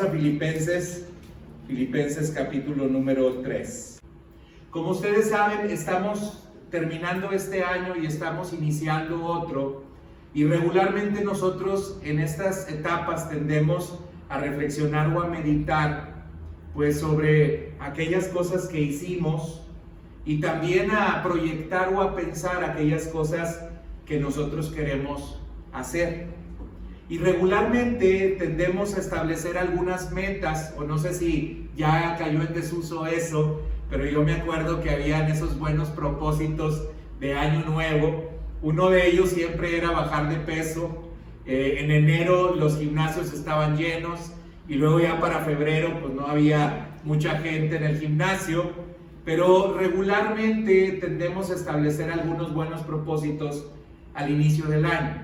a Filipenses capítulo número 3. Como ustedes saben, estamos terminando este año y estamos iniciando otro. Y regularmente nosotros en estas etapas tendemos a reflexionar o a meditar pues sobre aquellas cosas que hicimos y también a proyectar o a pensar aquellas cosas que nosotros queremos hacer. Y regularmente tendemos a establecer algunas metas, o no sé si ya cayó en desuso eso, pero yo me acuerdo que habían esos buenos propósitos de año nuevo. Uno de ellos siempre era bajar de peso. En enero los gimnasios estaban llenos y luego ya para febrero pues no había mucha gente en el gimnasio, pero regularmente tendemos a establecer algunos buenos propósitos al inicio del año.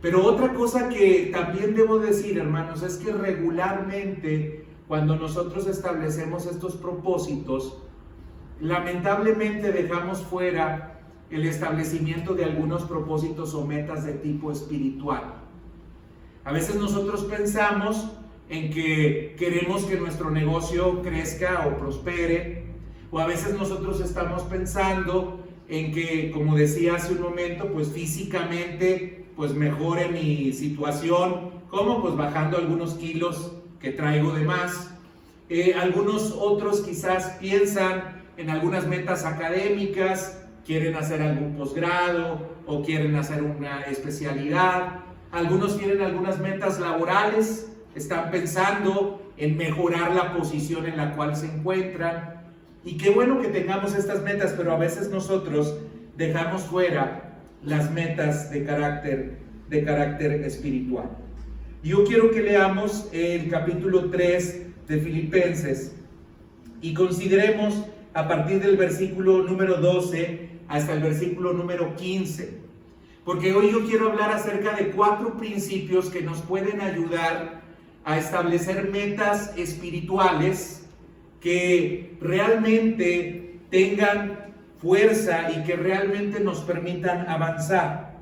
Pero otra cosa que también debo decir, hermanos, es que regularmente cuando nosotros establecemos estos propósitos, lamentablemente dejamos fuera el establecimiento de algunos propósitos o metas de tipo espiritual. A veces nosotros pensamos en que queremos que nuestro negocio crezca o prospere, o a veces nosotros estamos pensando en que, como decía hace un momento, pues físicamente pues mejore mi situación. ¿Cómo? Pues bajando algunos kilos que traigo de más. Algunos otros quizás piensan en algunas metas académicas, quieren hacer algún posgrado o quieren hacer una especialidad. Algunos tienen algunas metas laborales, están pensando en mejorar la posición en la cual se encuentran. Y qué bueno que tengamos estas metas, pero a veces nosotros dejamos fuera las metas de carácter espiritual. Yo quiero que leamos el capítulo 3 de Filipenses y consideremos a partir del versículo número 12 hasta el versículo número 15, porque hoy yo quiero hablar acerca de 4 principios que nos pueden ayudar a establecer metas espirituales que realmente tengan fuerza y que realmente nos permitan avanzar.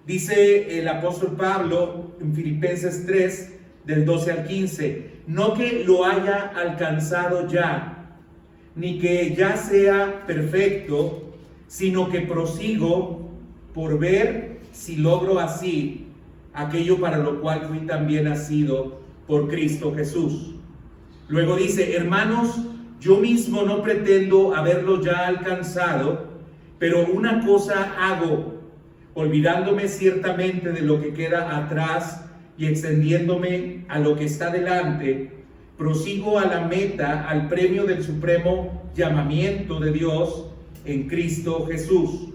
Dice el apóstol Pablo en Filipenses 3, del 12 al 15, no que lo haya alcanzado ya, ni que ya sea perfecto, sino que prosigo por ver si logro así aquello para lo cual fui también nacido por Cristo Jesús. Luego dice, hermanos, yo mismo no pretendo haberlo ya alcanzado, pero una cosa hago, olvidándome ciertamente de lo que queda atrás y extendiéndome a lo que está delante, prosigo a la meta, al premio del supremo llamamiento de Dios en Cristo Jesús.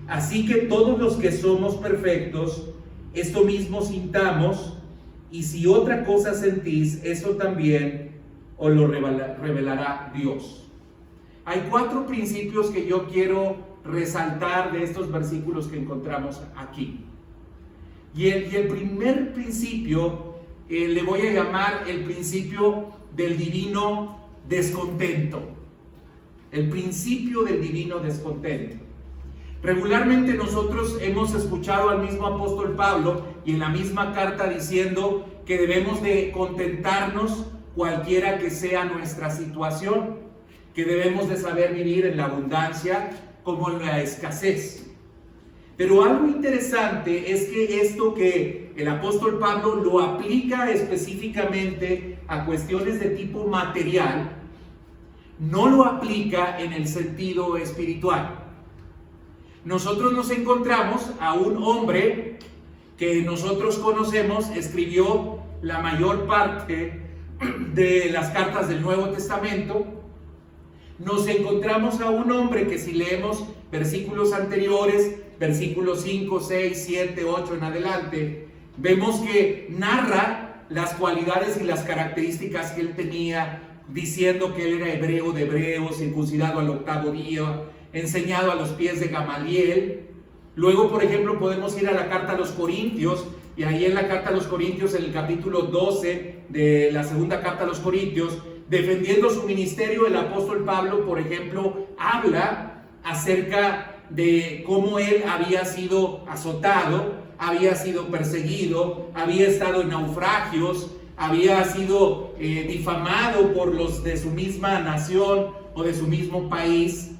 Así que todos los que somos perfectos, esto mismo sintamos, y si otra cosa sentís, eso también os lo revelará Dios. Hay 4 principios que yo quiero resaltar de estos versículos que encontramos aquí. Y el primer principio le voy a llamar el principio del divino descontento. El principio del divino descontento. Regularmente nosotros hemos escuchado al mismo apóstol Pablo y en la misma carta diciendo que debemos de contentarnos cualquiera que sea nuestra situación, que debemos de saber vivir en la abundancia como en la escasez. Pero algo interesante es que esto que el apóstol Pablo lo aplica específicamente a cuestiones de tipo material, no lo aplica en el sentido espiritual. Nosotros nos encontramos a un hombre que nosotros conocemos, escribió la mayor parte de las cartas del Nuevo Testamento. Nos encontramos a un hombre que si leemos versículos anteriores, versículos 5, 6, 7, 8 en adelante, vemos que narra las cualidades y las características que él tenía, diciendo que él era hebreo de hebreos, circuncidado al 8º día, enseñado a los pies de Gamaliel. Luego, por ejemplo, podemos ir a la carta a los Corintios, y ahí en la carta a los Corintios, en el capítulo 12 de la segunda carta a los Corintios, defendiendo su ministerio, el apóstol Pablo, por ejemplo, habla acerca de cómo él había sido azotado, había sido perseguido, había estado en naufragios, había sido difamado por los de su misma nación o de su mismo país.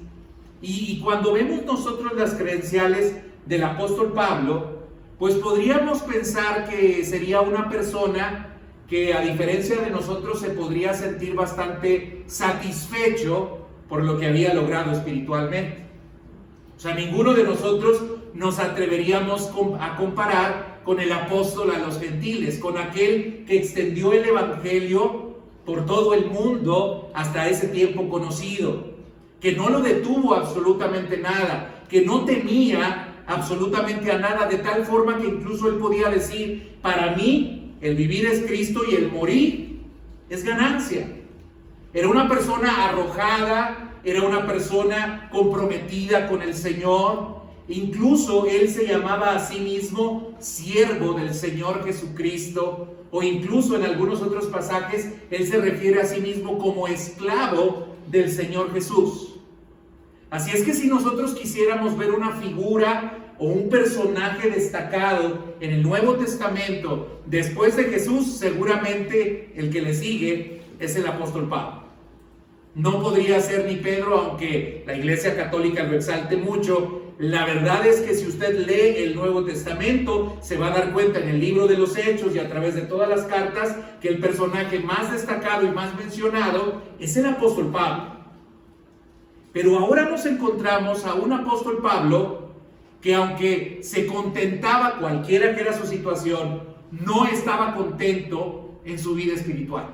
Y cuando vemos nosotros las credenciales del apóstol Pablo, pues podríamos pensar que sería una persona que, a diferencia de nosotros, se podría sentir bastante satisfecho por lo que había logrado espiritualmente. O sea, ninguno de nosotros nos atreveríamos a comparar con el apóstol a los gentiles, con aquel que extendió el evangelio por todo el mundo hasta ese tiempo conocido, que no lo detuvo absolutamente nada, que no temía absolutamente a nada, de tal forma que incluso él podía decir: para mí el vivir es Cristo y el morir es ganancia. Era una persona arrojada, era una persona comprometida con el Señor. Incluso él se llamaba a sí mismo siervo del Señor Jesucristo, o incluso en algunos otros pasajes él se refiere a sí mismo como esclavo del Señor Jesús. Así es que si nosotros quisiéramos ver una figura o un personaje destacado en el Nuevo Testamento después de Jesús, seguramente el que le sigue es el apóstol Pablo. No podría ser ni Pedro, aunque la Iglesia Católica lo exalte mucho. La verdad es que si usted lee el Nuevo Testamento, se va a dar cuenta en el libro de los Hechos y a través de todas las cartas que el personaje más destacado y más mencionado es el apóstol Pablo. Pero ahora nos encontramos a un apóstol Pablo que, aunque se contentaba, cualquiera que era su situación, no estaba contento en su vida espiritual.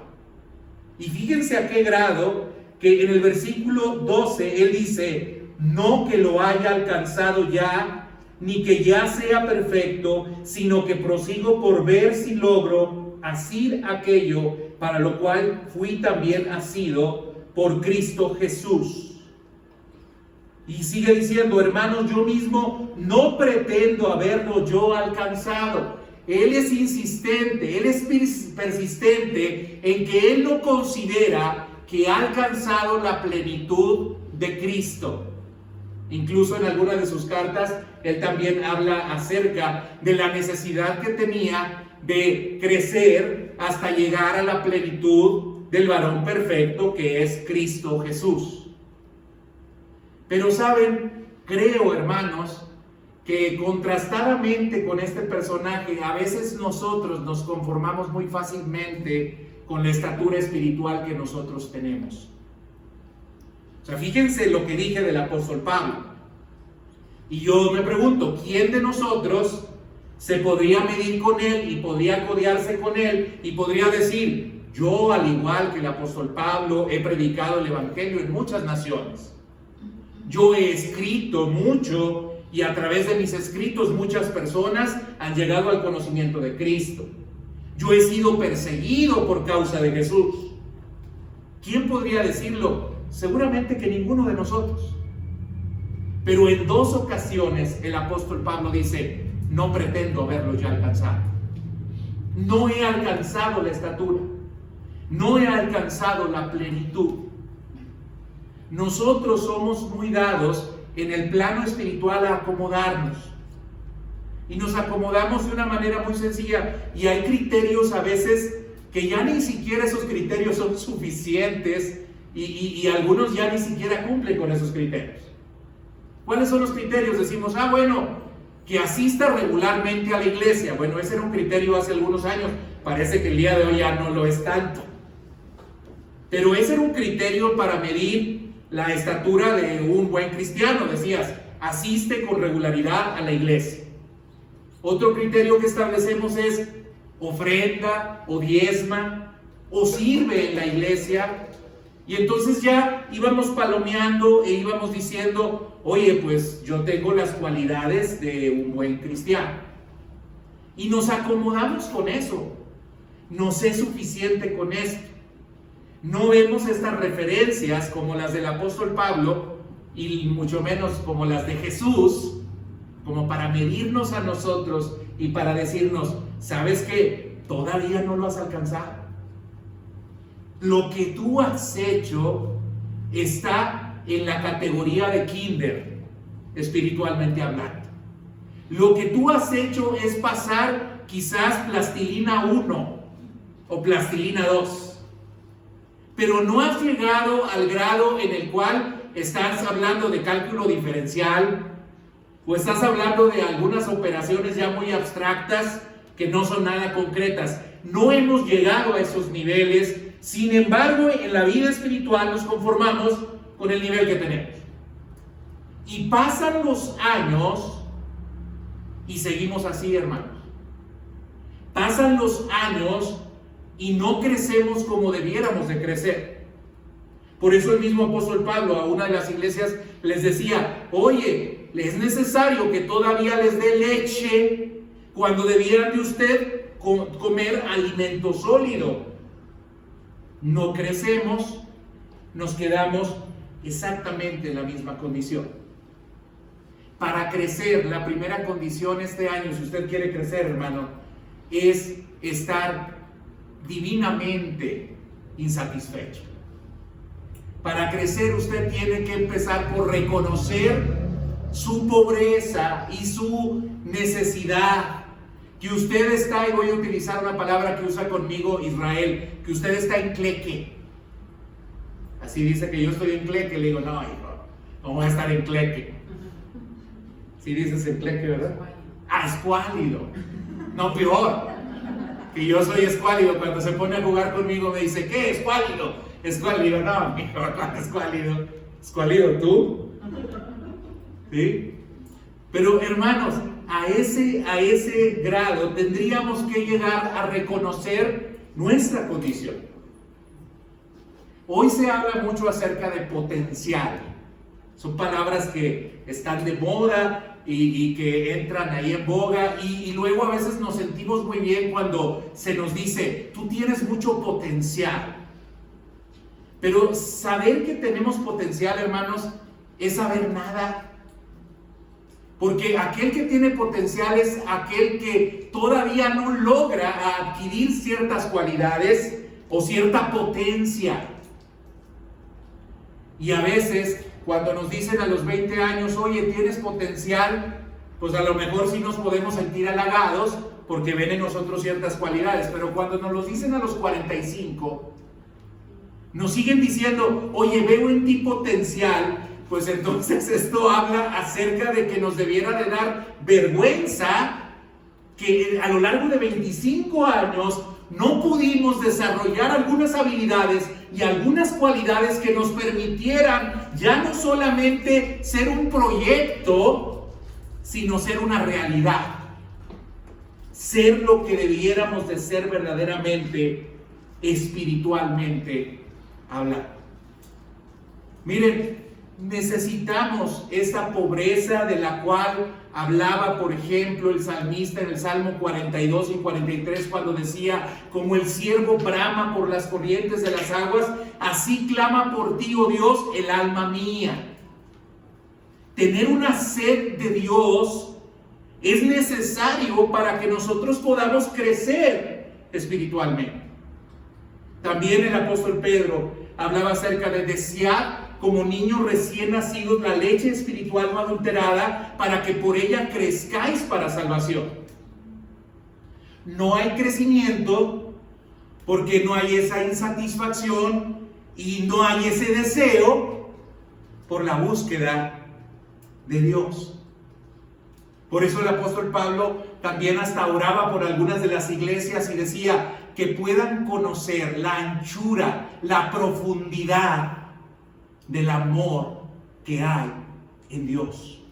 Y fíjense a qué grado que en el versículo 12 él dice: no que lo haya alcanzado ya, ni que ya sea perfecto, sino que prosigo por ver si logro asir aquello para lo cual fui también asido por Cristo Jesús. Y sigue diciendo: hermanos, yo mismo no pretendo haberlo yo alcanzado. Él es insistente, él es persistente en que él no considera que ha alcanzado la plenitud de Cristo. Incluso en algunas de sus cartas, él también habla acerca de la necesidad que tenía de crecer hasta llegar a la plenitud del varón perfecto que es Cristo Jesús. Pero saben, creo, hermanos, que contrastadamente con este personaje, a veces nosotros nos conformamos muy fácilmente con la estatura espiritual que nosotros tenemos. O sea, fíjense lo que dije del apóstol Pablo. Y yo me pregunto, ¿quién de nosotros se podría medir con él y podría codearse con él y podría decir: yo, al igual que el apóstol Pablo, he predicado el evangelio en muchas naciones? Yo he escrito mucho y a través de mis escritos muchas personas han llegado al conocimiento de Cristo. Yo he sido perseguido por causa de Jesús. ¿Quién podría decirlo? Seguramente que ninguno de nosotros. Pero en dos ocasiones el apóstol Pablo dice: no pretendo haberlo ya alcanzado. No he alcanzado la estatura. No he alcanzado la plenitud. Nosotros somos muy dados en el plano espiritual a acomodarnos. Y nos acomodamos de una manera muy sencilla. Y hay criterios a veces que ya ni siquiera esos criterios son suficientes. Y algunos ya ni siquiera cumplen con esos criterios. ¿Cuáles son los criterios? Decimos: bueno, que asista regularmente a la iglesia. Bueno, ese era un criterio hace algunos años. Parece que el día de hoy ya no lo es tanto. Pero ese era un criterio para medir la estatura de un buen cristiano. Decías: asiste con regularidad a la iglesia. Otro criterio que establecemos es: ofrenda o diezma o sirve en la iglesia. Y entonces ya íbamos palomeando e íbamos diciendo: oye, pues yo tengo las cualidades de un buen cristiano. Y nos acomodamos con eso. Nos es suficiente con esto. No vemos estas referencias como las del apóstol Pablo y mucho menos como las de Jesús, como para medirnos a nosotros y para decirnos: ¿sabes qué? Todavía no lo has alcanzado. Lo que tú has hecho está en la categoría de kinder, espiritualmente hablando. Lo que tú has hecho es pasar quizás plastilina 1 o plastilina 2. Pero no has llegado al grado en el cual estás hablando de cálculo diferencial o estás hablando de algunas operaciones ya muy abstractas que no son nada concretas. No hemos llegado a esos niveles. Sin embargo, en la vida espiritual nos conformamos con el nivel que tenemos. Y pasan los años y seguimos así, hermanos. Pasan los años y no crecemos como debiéramos de crecer. Por eso el mismo apóstol Pablo a una de las iglesias les decía: oye, es necesario que todavía les dé leche cuando debieran de usted comer alimento sólido. No crecemos, nos quedamos exactamente en la misma condición. Para crecer, la primera condición este año, si usted quiere crecer, hermano, es estar divinamente insatisfecho. Para crecer usted tiene que empezar por reconocer su pobreza y su necesidad, que usted está, y voy a utilizar una palabra que usa conmigo Israel, que usted está en cleque. Así dice que yo estoy en cleque, le digo, no, hijo, no voy a estar en cleque. Sí dices en cleque, ¿verdad? Ah, escuálido. No, peor, que yo soy escuálido. Cuando se pone a jugar conmigo me dice, ¿qué? Escuálido. Escuálido, no, mijo, no, escuálido. Escuálido tú. ¿Sí? Pero hermanos, a ese grado tendríamos que llegar a reconocer nuestra condición. Hoy se habla mucho acerca de potencial. Son palabras que están de moda y que entran ahí en boga, y luego a veces nos sentimos muy bien cuando se nos dice, tú tienes mucho potencial. Pero saber que tenemos potencial, hermanos, es saber nada. Porque aquel que tiene potencial es aquel que todavía no logra adquirir ciertas cualidades o cierta potencia. Y a veces, cuando nos dicen a los 20 años, oye, tienes potencial, pues a lo mejor sí nos podemos sentir halagados porque ven en nosotros ciertas cualidades. Pero cuando nos los dicen a los 45, nos siguen diciendo, oye, veo en ti potencial. Pues entonces esto habla acerca de que nos debiera de dar vergüenza que a lo largo de 25 años no pudimos desarrollar algunas habilidades y algunas cualidades que nos permitieran ya no solamente ser un proyecto, sino ser una realidad. Ser lo que debiéramos de ser verdaderamente, espiritualmente hablando. Miren, necesitamos esa pobreza de la cual hablaba, por ejemplo, el salmista en el Salmo 42 y 43, cuando decía, como el ciervo brama por las corrientes de las aguas, así clama por ti, oh Dios, el alma mía. Tener una sed de Dios es necesario para que nosotros podamos crecer espiritualmente. También el apóstol Pedro hablaba acerca de desear como niños recién nacidos la leche espiritual no adulterada, para que por ella crezcáis para salvación. No hay crecimiento porque no hay esa insatisfacción y no hay ese deseo por la búsqueda de Dios. Por eso el apóstol Pablo también hasta oraba por algunas de las iglesias y decía que puedan conocer la anchura, la profundidad del amor que hay en Dios.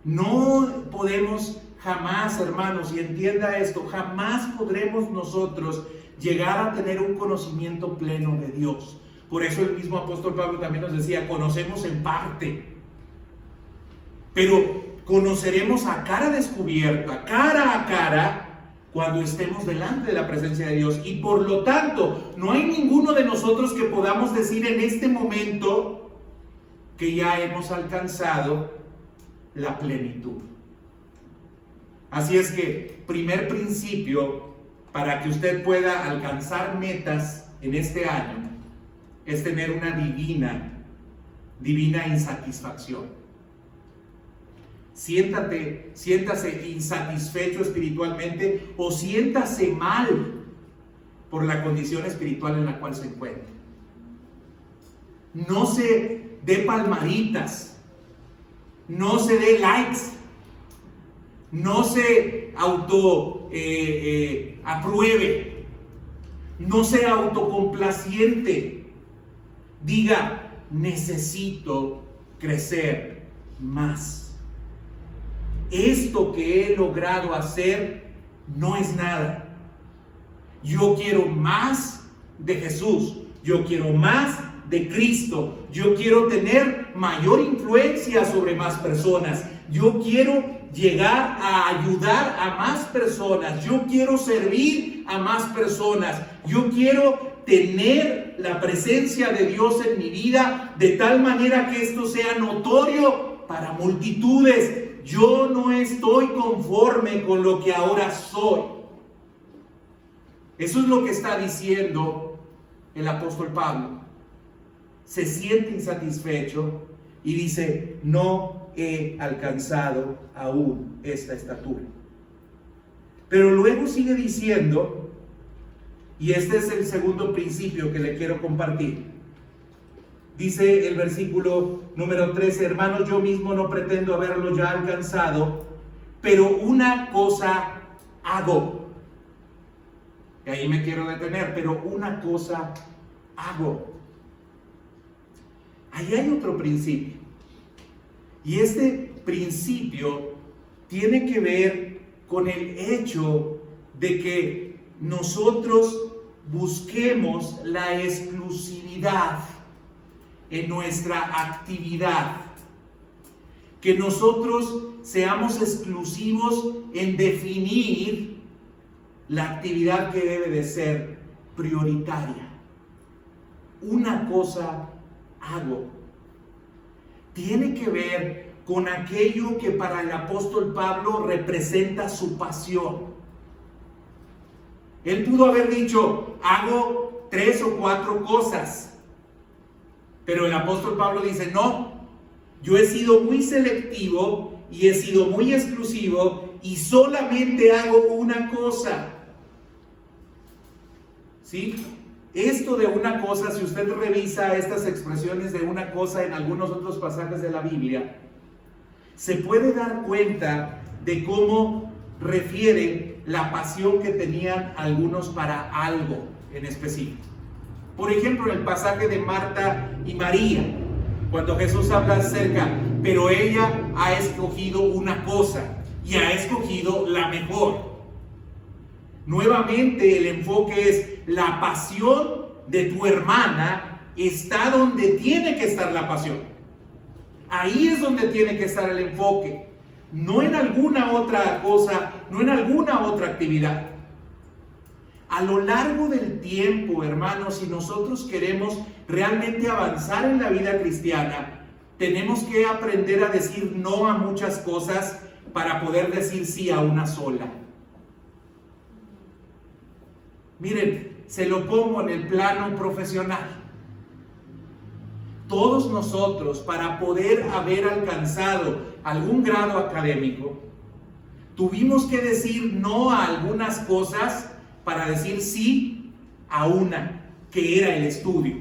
No podemos jamás, hermanos, y entienda esto, jamás podremos nosotros llegar a tener un conocimiento pleno de Dios. Por eso el mismo apóstol Pablo también nos decía, conocemos en parte, pero conoceremos a cara descubierta, cara a cara, cuando estemos delante de la presencia de Dios. Y por lo tanto, no hay ninguno de nosotros que podamos decir en este momento que ya hemos alcanzado la plenitud. Así es que, primer principio para que usted pueda alcanzar metas en este año es tener una divina insatisfacción. Siéntase insatisfecho espiritualmente o siéntase mal por la condición espiritual en la cual se encuentra. No se dé palmaditas, no se dé likes, no se apruebe, no sea autocomplaciente. Diga, necesito crecer más. Esto que he logrado hacer no es nada. Yo quiero más de Jesús, yo quiero más de Cristo, yo quiero tener mayor influencia sobre más personas, yo quiero llegar a ayudar a más personas, yo quiero servir a más personas, yo quiero tener la presencia de Dios en mi vida de tal manera que esto sea notorio para multitudes. Yo no estoy conforme con lo que ahora soy. Eso es lo que está diciendo el apóstol Pablo. Se siente insatisfecho y dice, no he alcanzado aún esta estatura. Pero luego sigue diciendo, y este es el segundo principio que le quiero compartir. Dice el versículo número 13, hermanos, yo mismo no pretendo haberlo ya alcanzado, pero una cosa hago. Y ahí me quiero detener, pero una cosa hago. Ahí hay otro principio. Y este principio tiene que ver con el hecho de que nosotros busquemos la exclusividad en nuestra actividad. Que nosotros seamos exclusivos en definir la actividad que debe de ser prioritaria. Una cosa hago. Tiene que ver con aquello que para el apóstol Pablo representa su pasión. Él pudo haber dicho, hago 3 o 4 cosas. Pero el apóstol Pablo dice, no, yo he sido muy selectivo y he sido muy exclusivo y solamente hago una cosa. ¿Sí? Esto de una cosa, si usted revisa estas expresiones de una cosa en algunos otros pasajes de la Biblia, se puede dar cuenta de cómo refiere la pasión que tenían algunos para algo en específico. Por ejemplo, en el pasaje de Marta y María, cuando Jesús habla acerca, pero ella ha escogido una cosa y ha escogido la mejor. Nuevamente el enfoque es la pasión de tu hermana está donde tiene que estar la pasión. Ahí es donde tiene que estar el enfoque, no en alguna otra cosa, no en alguna otra actividad. A lo largo del tiempo, hermanos, si nosotros queremos realmente avanzar en la vida cristiana, tenemos que aprender a decir no a muchas cosas para poder decir sí a una sola. Miren, se lo pongo en el plano profesional. Todos nosotros, para poder haber alcanzado algún grado académico, tuvimos que decir no a algunas cosas para decir sí a una, que era el estudio.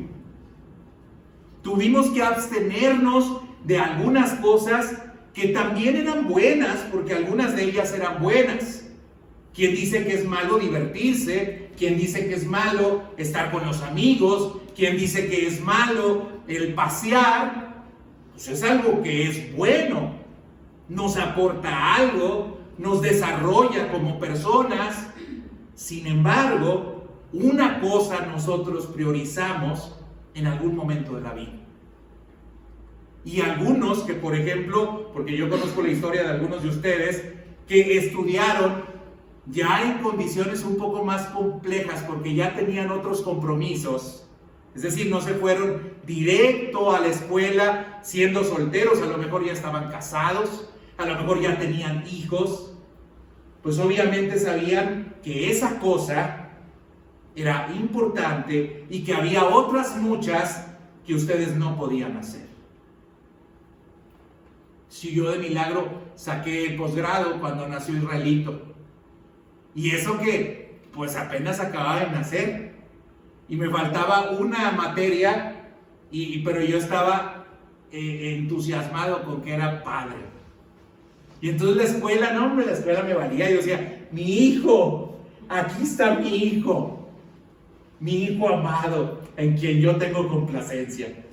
Tuvimos que abstenernos de algunas cosas que también eran buenas, porque algunas de ellas eran buenas. ¿Quién dice que es malo divertirse? ¿Quién dice que es malo estar con los amigos? ¿Quién dice que es malo el pasear? Pues es algo que es bueno, nos aporta algo, nos desarrolla como personas. Sin embargo, una cosa nosotros priorizamos en algún momento de la vida. Y algunos que, por ejemplo, porque yo conozco la historia de algunos de ustedes que estudiaron ya en condiciones un poco más complejas porque ya tenían otros compromisos. Es decir, no se fueron directo a la escuela siendo solteros, a lo mejor ya estaban casados, a lo mejor ya tenían hijos. Pues obviamente sabían que esa cosa era importante y que había otras muchas que ustedes no podían hacer. Si yo de milagro saqué el posgrado cuando nació Israelito, y eso que pues apenas acababa de nacer y me faltaba una materia, pero yo estaba entusiasmado con que era padre. Y entonces la escuela, no hombre, la escuela me valía. Yo decía, mi hijo, aquí está mi hijo amado, en quien yo tengo complacencia.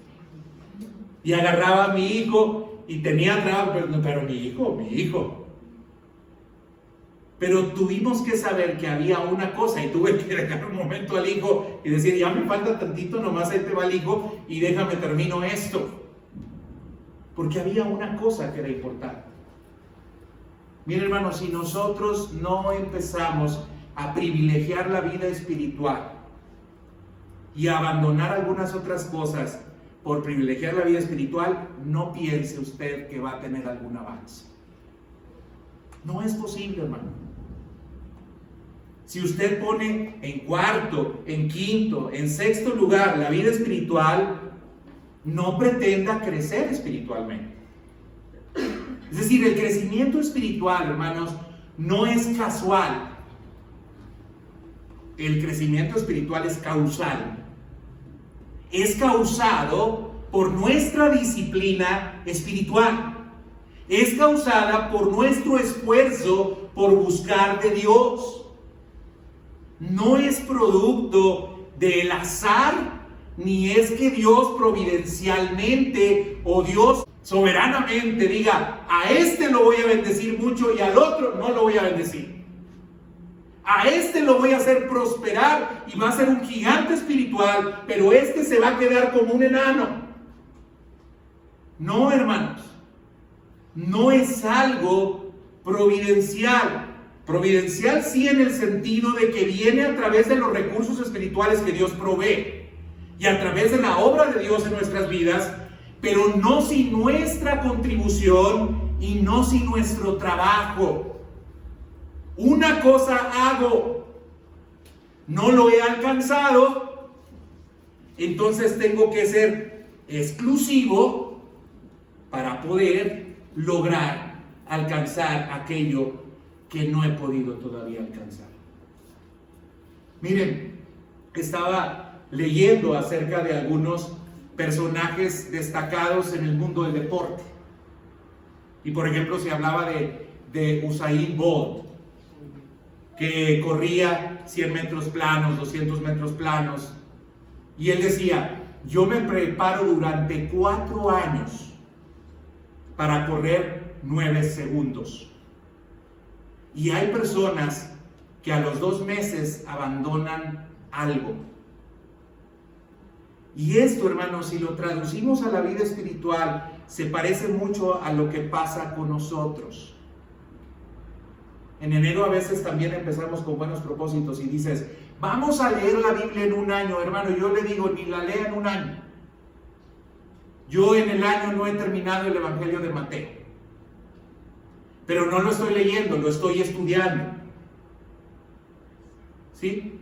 Y agarraba a mi hijo y tenía trabajo, pero mi hijo. Pero tuvimos que saber que había una cosa, y tuve que dejar un momento al hijo y decir, ya me falta tantito, nomás ahí te va el hijo y déjame termino esto. Porque había una cosa que era importante. Miren, hermanos, si nosotros no empezamos a privilegiar la vida espiritual y a abandonar algunas otras cosas por privilegiar la vida espiritual, no piense usted que va a tener algún avance. No es posible, hermano. Si usted pone en cuarto, en quinto, en sexto lugar la vida espiritual, no pretenda crecer espiritualmente. Es decir, el crecimiento espiritual, hermanos, no es casual. El crecimiento espiritual es causal. Es causado por nuestra disciplina espiritual. Es causada por nuestro esfuerzo por buscar de Dios. No es producto del azar, ni es que Dios providencialmente o Dios soberanamente diga, a este lo voy a bendecir mucho y al otro no lo voy a bendecir. A este lo voy a hacer prosperar y va a ser un gigante espiritual, pero este se va a quedar como un enano. No, hermanos, no es algo providencial. Providencial sí, en el sentido de que viene a través de los recursos espirituales que Dios provee y a través de la obra de Dios en nuestras vidas, pero no sin nuestra contribución y no sin nuestro trabajo. Una cosa hago, no lo he alcanzado, entonces tengo que ser exclusivo para poder lograr alcanzar aquello que no he podido todavía alcanzar. Miren, estaba leyendo acerca de algunos personajes destacados en el mundo del deporte. Y por ejemplo se hablaba de Usain Bolt, que corría 100 metros planos, 200 metros planos. Y él decía, yo me preparo durante 4 años para correr 9 segundos. Y hay personas que a los 2 meses abandonan algo. Y esto, hermanos, si lo traducimos a la vida espiritual, se parece mucho a lo que pasa con nosotros. En enero a veces también empezamos con buenos propósitos y dices, vamos a leer la Biblia en un año. Hermano, yo le digo, ni la lea en un año. Yo en el año no he terminado el Evangelio de Mateo. Pero no lo estoy leyendo, lo estoy estudiando. ¿Sí?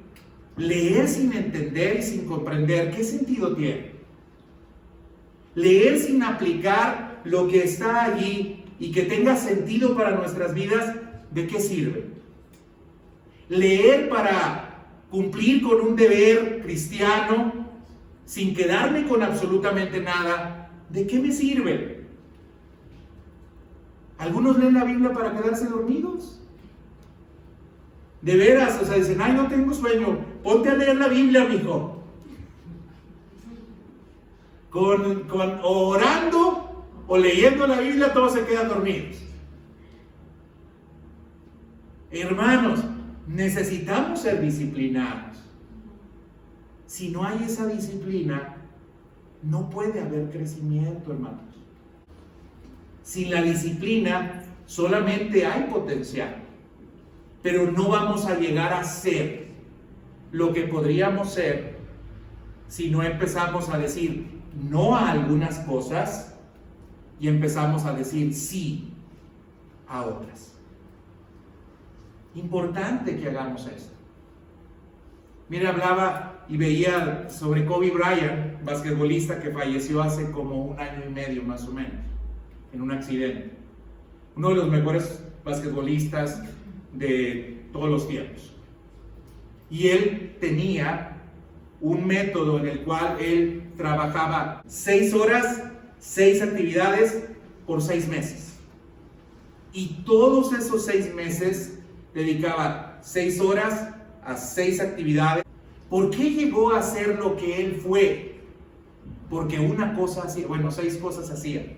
Leer sin entender y sin comprender, ¿qué sentido tiene? Leer sin aplicar lo que está allí y que tenga sentido para nuestras vidas, ¿de qué sirve? Leer para cumplir con un deber cristiano sin quedarme con absolutamente nada, ¿de qué me sirve? Algunos leen la Biblia para quedarse dormidos. De veras, o sea, dicen, ay, no tengo sueño, ponte a leer la Biblia, mijo. Con orando o leyendo la Biblia, todos se quedan dormidos. Hermanos, necesitamos ser disciplinados. Si no hay esa disciplina, no puede haber crecimiento, hermanos. Sin la disciplina solamente hay potencial, pero no vamos a llegar a ser lo que podríamos ser si no empezamos a decir no a algunas cosas y empezamos a decir sí a otras. Importante que hagamos esto. Mire, hablaba y veía sobre Kobe Bryant, basquetbolista que falleció hace como 1 año y medio más o menos, en un accidente. Uno de los mejores basquetbolistas de todos los tiempos. Y él tenía un método en el cual él trabajaba 6 horas, 6 actividades por 6 meses. Y todos esos 6 meses dedicaba 6 horas a 6 actividades. ¿Por qué llegó a ser lo que él fue? Porque una cosa hacía, 6 cosas hacía,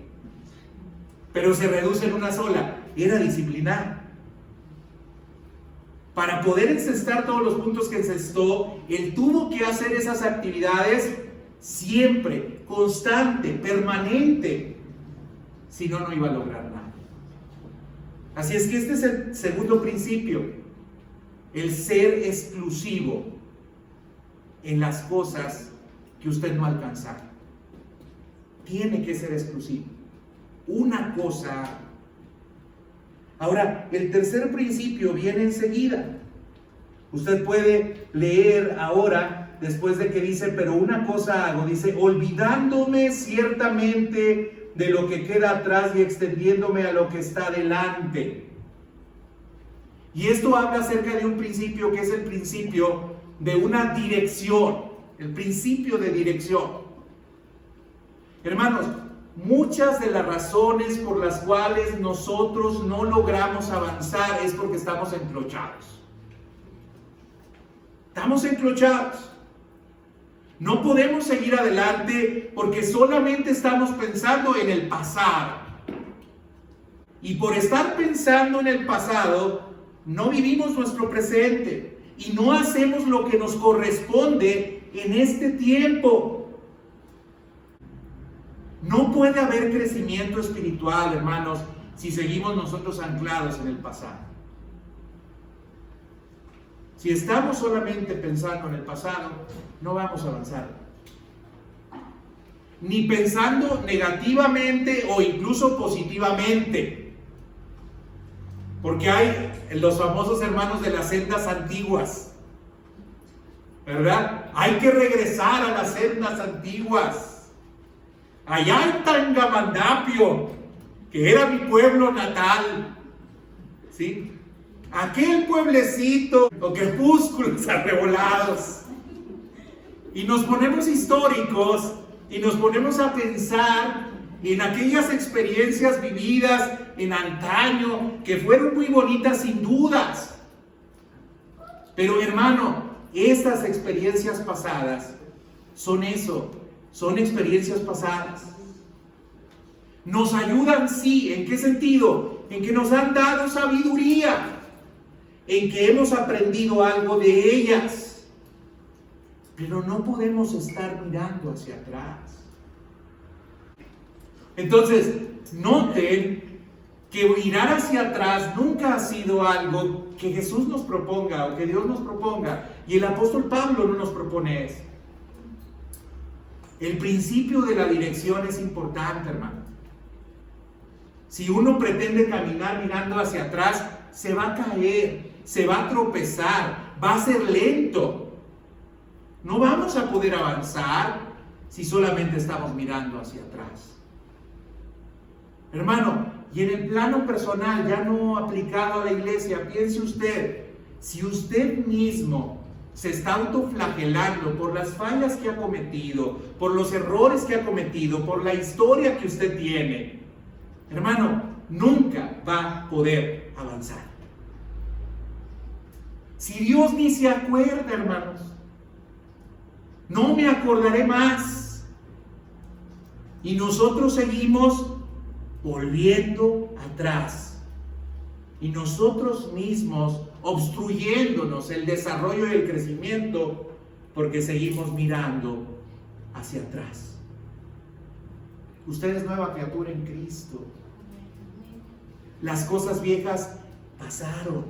pero se reduce en una sola: era disciplinar. Para poder encestar todos los puntos que encestó, él tuvo que hacer esas actividades siempre, constante, permanente. Si no, no iba a lograr nada. Así es que este es el segundo principio: el ser exclusivo en las cosas que usted no alcanza. Tiene que ser exclusivo. Una cosa. Ahora, el tercer principio viene enseguida. Usted puede leer ahora, después de que dice, pero una cosa hago, dice, olvidándome ciertamente de lo que queda atrás y extendiéndome a lo que está delante. Y esto habla acerca de un principio que es el principio de una dirección, el principio de dirección. Hermanos, muchas de las razones por las cuales nosotros no logramos avanzar es porque estamos enclochados. Estamos enclochados. No podemos seguir adelante porque solamente estamos pensando en el pasado. Y por estar pensando en el pasado, no vivimos nuestro presente y no hacemos lo que nos corresponde en este tiempo. No puede haber crecimiento espiritual, hermanos, si seguimos nosotros anclados en el pasado. Si estamos solamente pensando en el pasado, no vamos a avanzar. Ni pensando negativamente o incluso positivamente. Porque hay los famosos hermanos de las sendas antiguas, ¿verdad? Hay que regresar a las sendas antiguas. Allá en Tangamandapio, que era mi pueblo natal, ¿sí? Aquel pueblecito con crepúsculos arrebolados. Y nos ponemos históricos y nos ponemos a pensar en aquellas experiencias vividas en antaño, que fueron muy bonitas sin dudas. Pero hermano, estas experiencias pasadas son eso. Son experiencias pasadas. Nos ayudan, sí. ¿En qué sentido? En que nos han dado sabiduría, en que hemos aprendido algo de ellas. Pero no podemos estar mirando hacia atrás. Entonces, noten que mirar hacia atrás nunca ha sido algo que Jesús nos proponga o que Dios nos proponga. Y el apóstol Pablo no nos propone eso. El principio de la dirección es importante, hermano. Si uno pretende caminar mirando hacia atrás, se va a caer, se va a tropezar, va a ser lento. No vamos a poder avanzar si solamente estamos mirando hacia atrás. Hermano, y en el plano personal, ya no aplicado a la iglesia, piense usted, si usted mismo se está autoflagelando por las fallas que ha cometido, por los errores que ha cometido, por la historia que usted tiene, hermano, nunca va a poder avanzar. Si Dios ni se acuerda, hermanos, no me acordaré más. Y nosotros seguimos volviendo atrás. Y nosotros mismos obstruyéndonos el desarrollo y el crecimiento porque seguimos mirando hacia atrás. Usted es nueva criatura en Cristo. Las cosas viejas pasaron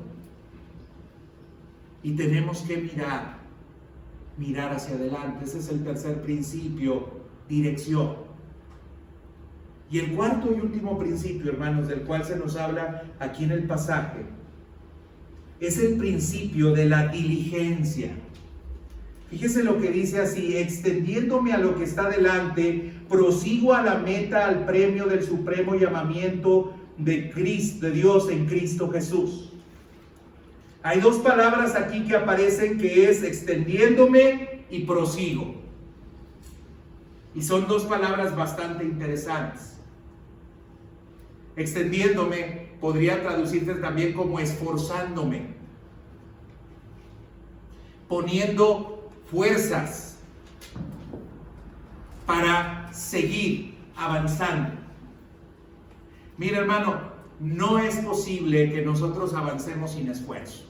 y tenemos que mirar hacia adelante. Ese es el tercer principio, dirección. Y el cuarto y último principio, hermanos, del cual se nos habla aquí en el pasaje, es el principio de la diligencia. Fíjese lo que dice así: extendiéndome a lo que está delante, prosigo a la meta, al premio del supremo llamamiento de Cristo, de Dios en Cristo Jesús. Hay dos palabras aquí que aparecen, que es extendiéndome y prosigo. Y son dos palabras bastante interesantes. Extendiéndome podría traducirse también como esforzándome, poniendo fuerzas para seguir avanzando. Mira, hermano, no es posible que nosotros avancemos sin esfuerzo.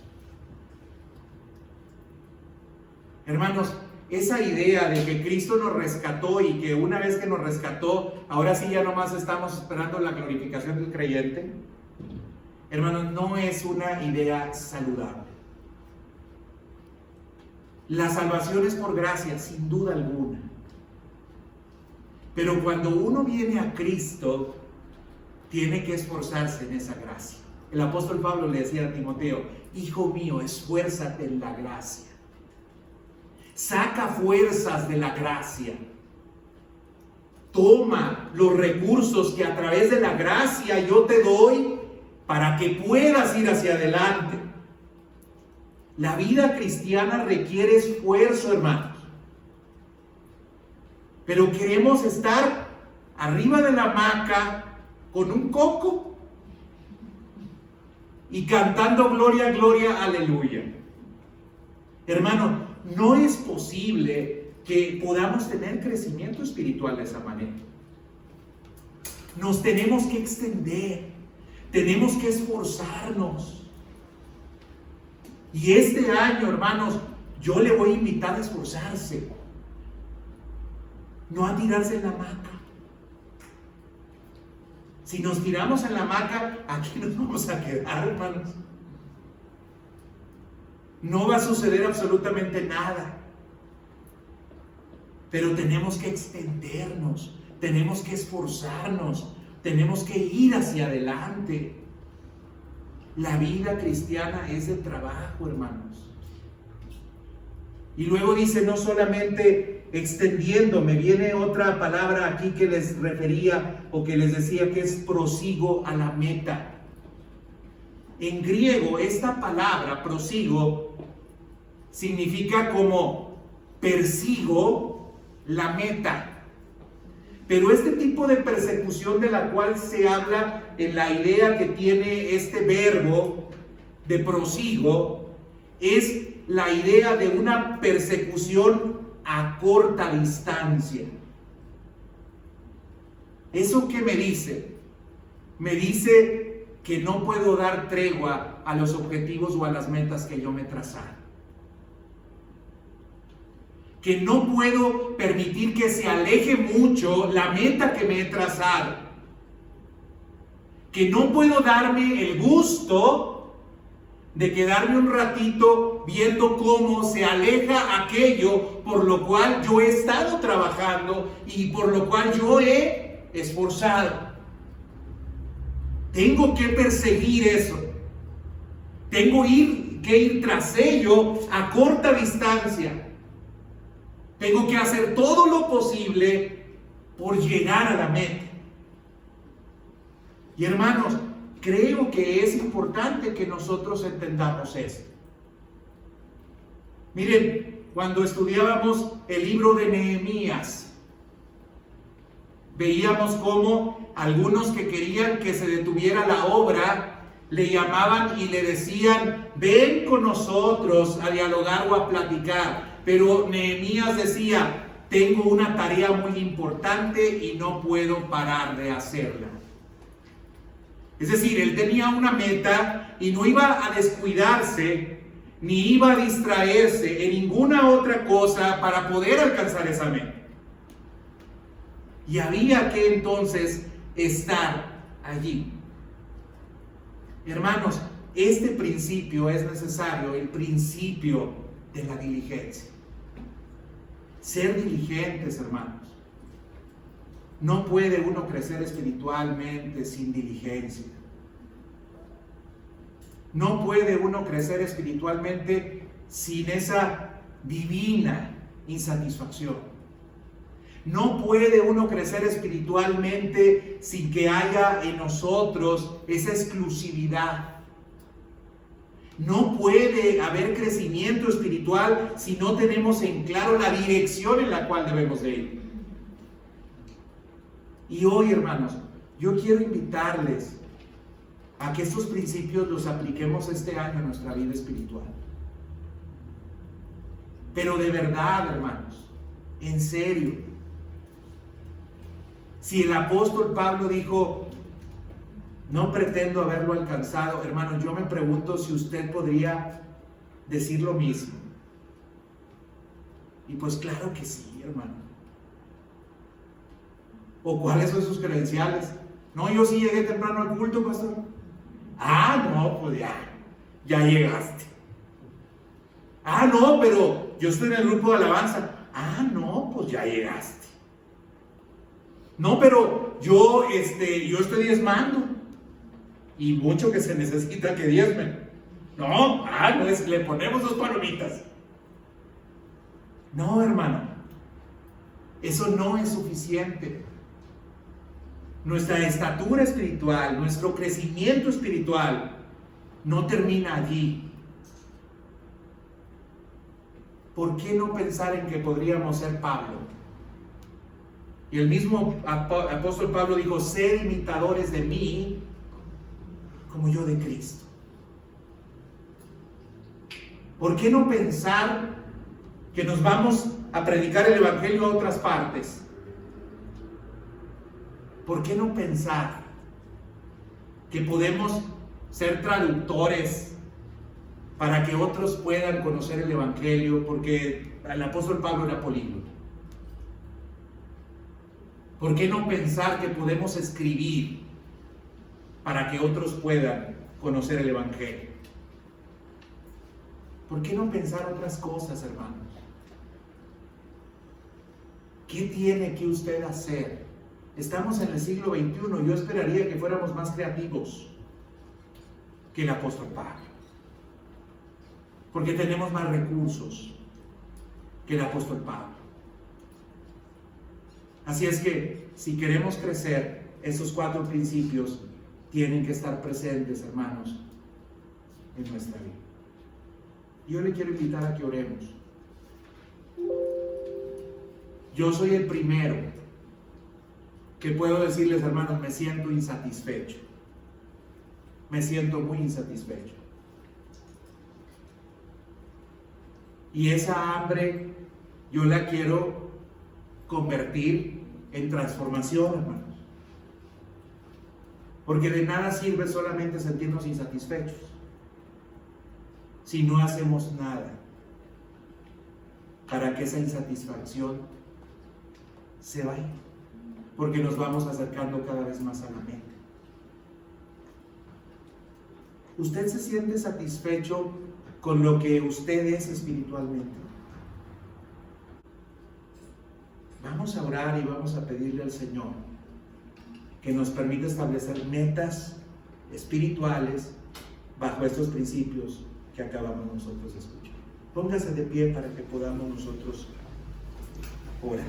Hermanos, esa idea de que Cristo nos rescató y que una vez que nos rescató, ahora sí ya nomás estamos esperando la glorificación del creyente, hermanos, no es una idea saludable. La salvación es por gracia, sin duda alguna. Pero cuando uno viene a Cristo, tiene que esforzarse en esa gracia. El apóstol Pablo le decía a Timoteo: hijo mío, esfuérzate en la gracia. Saca fuerzas de la gracia. Toma los recursos que a través de la gracia yo te doy para que puedas ir hacia adelante. La vida cristiana requiere esfuerzo, hermanos. Pero queremos estar arriba de la hamaca con un coco y cantando gloria, gloria, aleluya. Hermano, no es posible que podamos tener crecimiento espiritual de esa manera. Nos tenemos que extender, tenemos que esforzarnos. Y este año, hermanos, yo le voy a invitar a esforzarse, no a tirarse en la hamaca. Si nos tiramos en la hamaca, aquí nos vamos a quedar, hermanos. No va a suceder absolutamente nada. Pero tenemos que extendernos, tenemos que esforzarnos, tenemos que ir hacia adelante. La vida cristiana es de trabajo, hermanos. Y luego dice, no solamente extendiéndome, viene otra palabra aquí que les refería o que les decía que es prosigo a la meta. En griego, esta palabra, prosigo, significa como persigo la meta. Pero este tipo de persecución de la cual se habla en la idea que tiene este verbo de prosigo, es la idea de una persecución a corta distancia. ¿Eso qué me dice? Me dice que no puedo dar tregua a los objetivos o a las metas que yo me he trazado. Que no puedo permitir que se aleje mucho la meta que me he trazado. Que no puedo darme el gusto de quedarme un ratito viendo cómo se aleja aquello por lo cual yo he estado trabajando y por lo cual yo he esforzado. Tengo que perseguir eso. Tengo que ir tras ello a corta distancia. Tengo que hacer todo lo posible por llegar a la meta. Y hermanos, creo que es importante que nosotros entendamos esto. Miren, cuando estudiábamos el libro de Nehemías, veíamos cómo algunos que querían que se detuviera la obra, le llamaban y le decían, ven con nosotros a dialogar o a platicar. Pero Nehemías decía, tengo una tarea muy importante y no puedo parar de hacerla. Es decir, él tenía una meta y no iba a descuidarse, ni iba a distraerse en ninguna otra cosa para poder alcanzar esa meta. Y había que entonces estar allí. Hermanos, este principio es necesario, el principio de la diligencia. Ser diligentes, hermanos. No puede uno crecer espiritualmente sin diligencia. No puede uno crecer espiritualmente sin esa divina insatisfacción. No puede uno crecer espiritualmente sin que haya en nosotros esa exclusividad. No puede haber crecimiento espiritual si no tenemos en claro la dirección en la cual debemos de ir. Y hoy, hermanos, yo quiero invitarles a que estos principios los apliquemos este año en nuestra vida espiritual. Pero de verdad, hermanos, en serio. Si el apóstol Pablo dijo, no pretendo haberlo alcanzado, hermanos, yo me pregunto si usted podría decir lo mismo. Y pues claro que sí, hermano. ¿O cuáles son sus credenciales? No, yo sí llegué temprano al culto, pastor. Ah, no, pues ya llegaste. Ah, no, pero yo estoy en el grupo de alabanza. Ah, no, pues ya llegaste. No, pero yo estoy diezmando. Y mucho que se necesita que diezmen. No, no es, le ponemos 2 palomitas. No, hermano. Eso no es suficiente. Nuestra estatura espiritual, nuestro crecimiento espiritual no termina allí. ¿Por qué no pensar en que podríamos ser Pablo? Y el mismo apóstol Pablo dijo, sed imitadores de mí como yo de Cristo. ¿Por qué no pensar que nos vamos a predicar el evangelio a otras partes? ¿Por qué no pensar que podemos ser traductores para que otros puedan conocer el evangelio? Porque el apóstol Pablo era políglota. ¿Por qué no pensar que podemos escribir para que otros puedan conocer el evangelio? ¿Por qué no pensar otras cosas, hermanos? ¿Qué tiene que usted hacer? Estamos en el siglo XXI, yo esperaría que fuéramos más creativos que el apóstol Pablo, porque tenemos más recursos que el apóstol Pablo. Así es que, si queremos crecer, esos 4 principios tienen que estar presentes, hermanos, en nuestra vida. Yo le quiero invitar a que oremos. Yo soy el primero que puedo decirles, hermanos, me siento insatisfecho. Me siento muy insatisfecho. Y esa hambre yo la quiero convertir en transformación, hermanos. Porque de nada sirve solamente sentirnos insatisfechos si no hacemos nada para que esa insatisfacción se vaya. Porque nos vamos acercando cada vez más a la meta. ¿Usted se siente satisfecho con lo que usted es espiritualmente? Vamos a orar y vamos a pedirle al Señor que nos permita establecer metas espirituales bajo estos principios que acabamos nosotros de escuchar. Póngase de pie para que podamos nosotros orar.